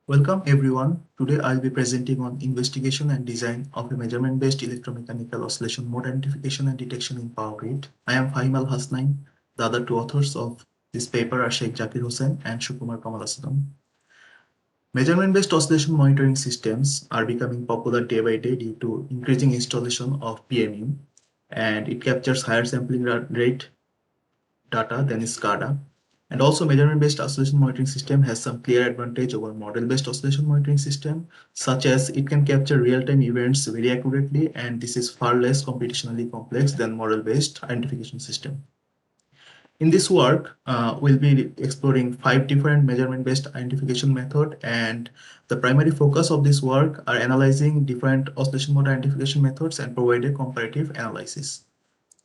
Welcome everyone. Today I'll be presenting on investigation and design of a measurement-based electromechanical oscillation mode identification and detection in power grid. I am Fahim Al Hasnain. The other two authors of this paper are Sheikh Zakir Hussain and Shukumar Kamal Aslam. Measurement-based oscillation monitoring systems are becoming popular day by day due to increasing installation of PMU, and it captures higher sampling rate data than SCADA. And also measurement-based oscillation monitoring system has some clear advantage over model-based oscillation monitoring system, such as it can capture real-time events very accurately, and this is far less computationally complex than model-based identification system. In this work, we'll be exploring 5 different measurement-based identification method, and the primary focus of this work are analyzing different oscillation mode identification methods and provide a comparative analysis.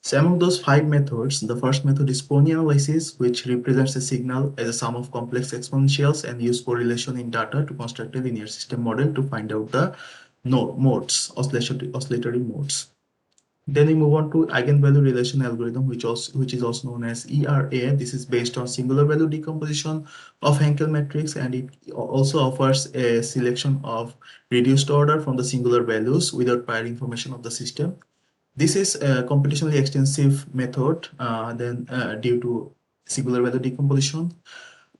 So among those 5 methods, the first method is pony analysis, which represents a signal as a sum of complex exponentials and use correlation in data to construct a linear system model to find out the modes, oscillatory modes. Then we move on to eigenvalue relation algorithm, which is also known as ERA. This is based on singular value decomposition of Hankel matrix, and it also offers a selection of reduced order from the singular values without prior information of the system. This is a computationally extensive method due to singular value decomposition.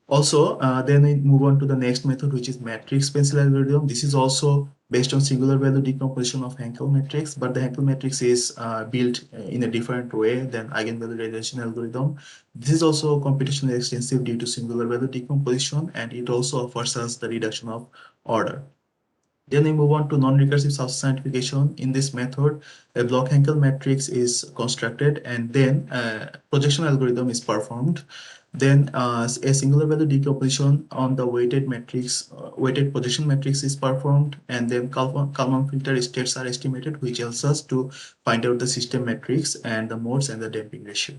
Also, then we move on to the next method, which is matrix pencil algorithm. This is also based on singular value decomposition of Hankel matrix, but the Hankel matrix is built in a different way than eigenvalue relation algorithm. This is also computationally extensive due to singular value decomposition, and it also offers us the reduction of order. Then we move on to non-recursive substance identification. In this method, a Bloch-Hankel matrix is constructed, and then projection algorithm is performed. Then a singular value decomposition on the weighted projection matrix is performed, and then Kalman filter states are estimated, which helps us to find out the system matrix and the modes and the damping ratio.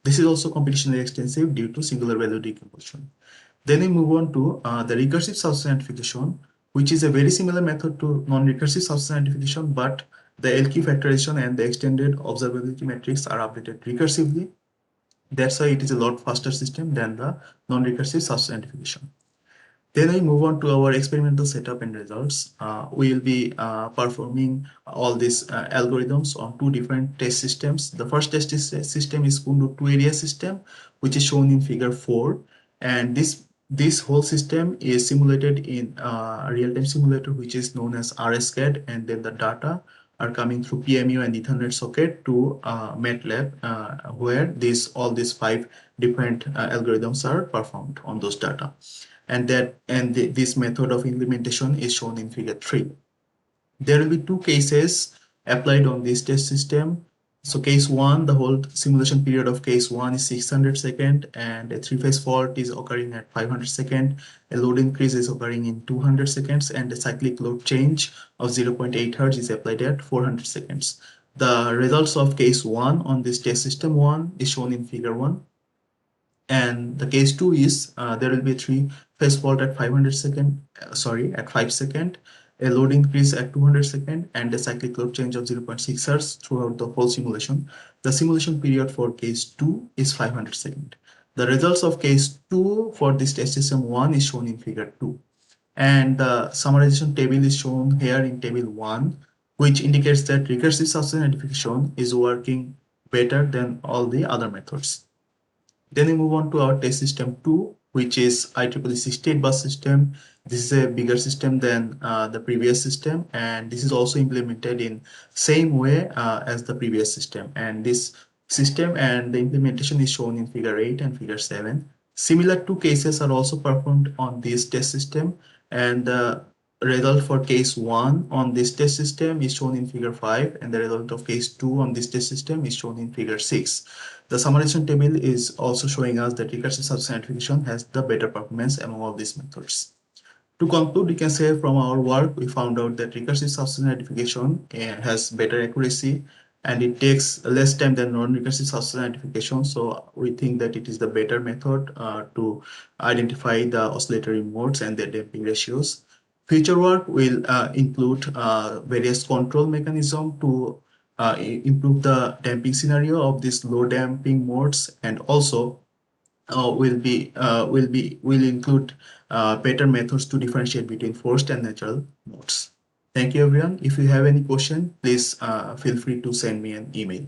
This is also computationally extensive due to singular value decomposition. Then we move on to the recursive substance identification, which is a very similar method to non-recursive substance identification, but the LQ factorization and the extended observability metrics are updated recursively. That's why it is a lot faster system than the non-recursive substance identification. Then we move on to our experimental setup and results. We will be performing all these algorithms on 2 different test systems. The first system is Kundu 2-area system, which is shown in figure 4. And this whole system is simulated in a real-time simulator, which is known as RSCAD, and then the data are coming through PMU and Ethernet socket to MATLAB, where all these 5 different algorithms are performed on those data. And this method of implementation is shown in figure 3. There will be 2 cases applied on this test system. So case 1, the whole simulation period of case 1 is 600 seconds, and a 3-phase fault is occurring at 500 seconds. A load increase is occurring in 200 seconds, and a cyclic load change of 0.8 Hz is applied at 400 seconds. The results of case 1 on this test system 1 is shown in figure 1. And the case 2 is there will be a 3-phase fault at 500 second, at 5 second, a load increase at 200 second, and a cyclic load change of 0.6 Hz throughout the whole simulation. The simulation period for case 2 is 500 second. The results of case 2 for this test system 1 is shown in figure 2. And the summarization table is shown here in table 1, which indicates that recursive substance identification is working better than all the other methods. Then we move on to our test system 2, which is IEEE 68 bus system. This is a bigger system than the previous system, and this is also implemented in same way as the previous system. And this system and the implementation is shown in figure 8 and figure 7. Similar 2 cases are also performed on this test system, and the result for case 1 on this test system is shown in figure 5, and the result of case 2 on this test system is shown in figure 6. The summarization table is also showing us that recursive substance identification has the better performance among all these methods. To conclude, we can say from our work, we found out that recursive substance identification has better accuracy, and it takes less time than non-recursive substance identification. So we think that it is the better method to identify the oscillatory modes and their damping ratios. Future work will include various control mechanism to improve the damping scenario of these low damping modes, and also will include better methods to differentiate between forced and natural modes. Thank you, everyone. If you have any question, please feel free to send me an email.